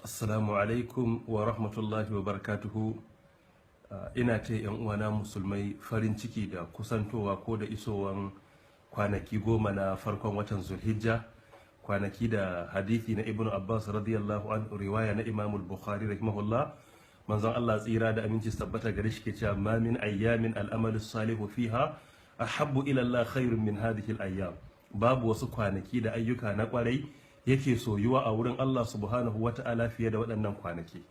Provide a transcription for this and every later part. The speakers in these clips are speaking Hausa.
Assalamu alaikum wa rahmatullahi wa barakatuhu. Ina ta yan uwana musulmai farin ciki da kusantowa ko da isowan kwanaki 10 na farkon watan Zulhijja, kwanaki da hadithi na Ibn Abbas radiyallahu anhu, riwaya na Imam Bukhari rahimahullah, manzon Allah tsira da aminci tabbata gare shi ke cewa ma min ayyamin al'amalu salihu fiha ahabbu ila Allah khairun min hadhihi al-ayyam. Babu wasu kwanaki da ayyuka na kwarai yake soyuwa a wurin Allah subhanahu wa ta'ala fiye da waɗannan kwanaki.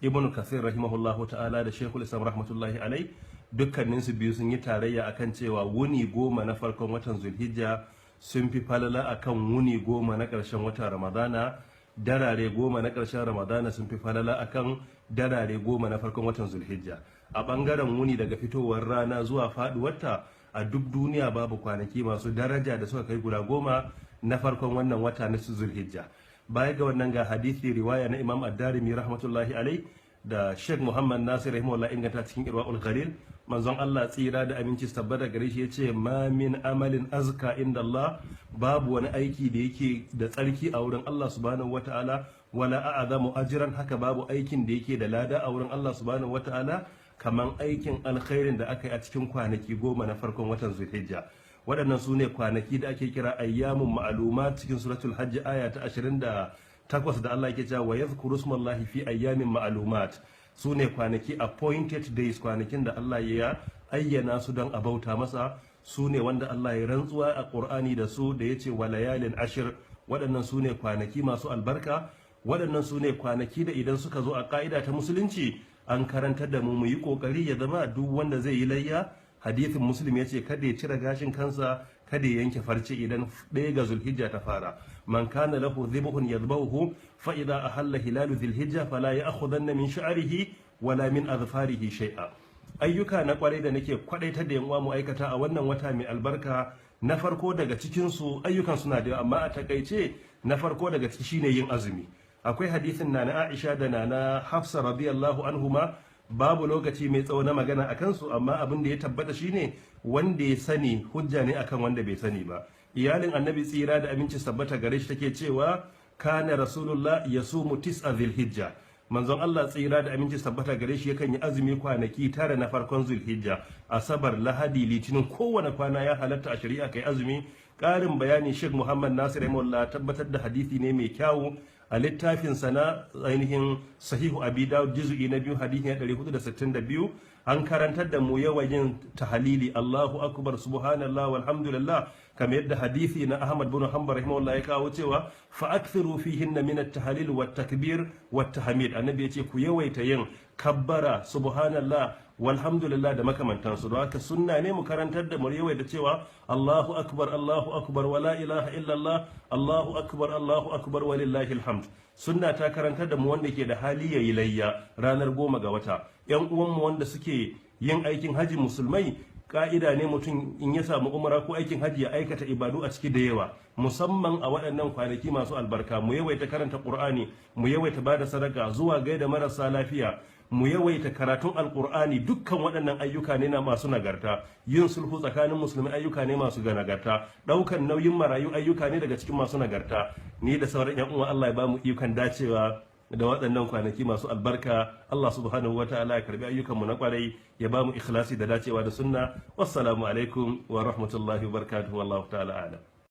Ibn Kathir rahimahullahu ta'ala da Sheikhul Islam rahmatullahi alai dukkanin su biyu sun yi tarayya akan cewa wuni 10 na farkon watan Zulhijja sun fi falala akan wuni 10 na ƙarshen watan Ramadana, darare 10 na ƙarshen Ramadana sun fi falala akan darare 10 na farkon watan Zulhijja. A ɓangaren wuni daga fitowar rana zuwa faɗuwarta, a duk duniya babu kwanaki masu daraja da suka kai guda 10 na farkon wannan wata na Zulhijja. Baya ga wannan ga hadithi riwaya na Imam Ad-Darimi rahmatullahi alai da Sheikh Muhammad Nasir rahimahullah inganta cikin Irwaul Ghalil, manzon Allah tsira da aminci tabbata gare shi yace ma min amalin azka inda Allah, babu wani aiki da yake da tsarki a wurin Allah subhanahu wataala wala a'zamu ajran, haka babu aikin da yake da lada a wurin Allah subhanahu wataala kaman aikin alkhairin da aka yi a cikin kwanaki 10 na farkon watan Zulhijja. Waɗannan su ne kwanaki da ake kira ayyamun ma'aluma cikin suratul hajji aya ta 28 da Allah yake cewa wa yadhkuru smallahi fi ayyamin ma'lumat. Su ne kwanaki appointed days, kwanakin da Allah ya ayyana su don a bauta masa. Su ne wanda Allah ya rantsuwa a Qur'ani da su da yace wa layalin ashir. Waɗannan su ne kwanaki masu albarka. Waɗannan su ne kwanaki da idan suka zo a ka'ida ta musulunci an karantar da mu yi kokari ya zama duk wanda zai yi layya, hadithin muslim ya ce kada ya cire gashin kansa, kada ya yanke farce idan 1 ga Zulhijja ta fara. Man kana lahu dhibhun yadhbahu fa idha ahalla hilalu Zulhijja fala ya'khudanna min sha'rihi wala min adfarihi shay'a. Ayyuka na kwarai da nake kwadaita da yan uwa mu aikata a wannan wata mai albarka, na farko daga cikin su ayyukan suna da amma a takaice na farko daga ciki shine yin azumi. Akwai hadithin na Aisha da na Hafsa radiyallahu anhuma, babu lokaci mai tsawo na magana a kansu, amma abin da ya tabbata shine wanda ya sani hujja ne akan wanda bai sani ba. Iyalin annabi tsira da aminci tabbata gare shi take cewa kana rasulullah yasumu 9 Zulhijja. Manzon Allah tsira da aminci tabbata gare shi yakan yi azumi kwanaki 9 na farkon Zulhijja, asabar, lahadi, litinin, kowane kwana ya halatta a shari'a kai azumi. Ƙarin bayani Sheikh Muhammad Nasir rahimahullah tabbatar da hadisi ne mai kyawu a littafin sana ainihin sahihu abi dawud juz'i na 2 hadisi na 462. An karantar da mu yawan yin tahalili Allahu akbar subhanallah walhamdulillah, kamar yadda hadisi na Ahmad bin Hanbal rahimahullah ya kawo cewa fa akthiru fihinna min at-tahlil wat takbir wat tahmid. Annabi ya ce ku yawaita yin kabbara subhanallah walhamdulillah da makamantansu. Don haka sunna ne mu karantar da mu yawaita cewa Allahu akbar wala ilaha illallah, Allahu akbar walillahi alhamd. Sunna ta karantar da mu wanda ke da hali yayi layya ranar 10 ga wata. Yan uwanmu wanda suke yin aikin haji musulmai, ka'ida ne mutum in ya samu umra ko aikin haji ya aikata ibadu a ciki da yawa, musamman a waɗannan kwanaki masu albarka. Mu yawaita karanta Qur'ani, mu yawaita bada sadaka, zuwa gaida marasa lafiya, mu yawaita karatun alkur'ani. Dukkan waɗannan ayyuka ne na masu nagarta. Yin sulhu tsakanin musulmi ayyuka ne masu nagarta. ɗaukan nauyin marayu ayyuka ne daga cikin masu nagarta. Ni da sauran yan uwa Allah ya ba mu ikon dacewa da waɗannan kwanaki masu albarka. Allah subhanahu wataala ya karbi ayyukanmu na kwarai, ya ba mu ikhlasi da dacewa da sunna. Wassalamu alaikum wa rahmatullahi wa barakatuhu. Wallahu ta'ala a'lam.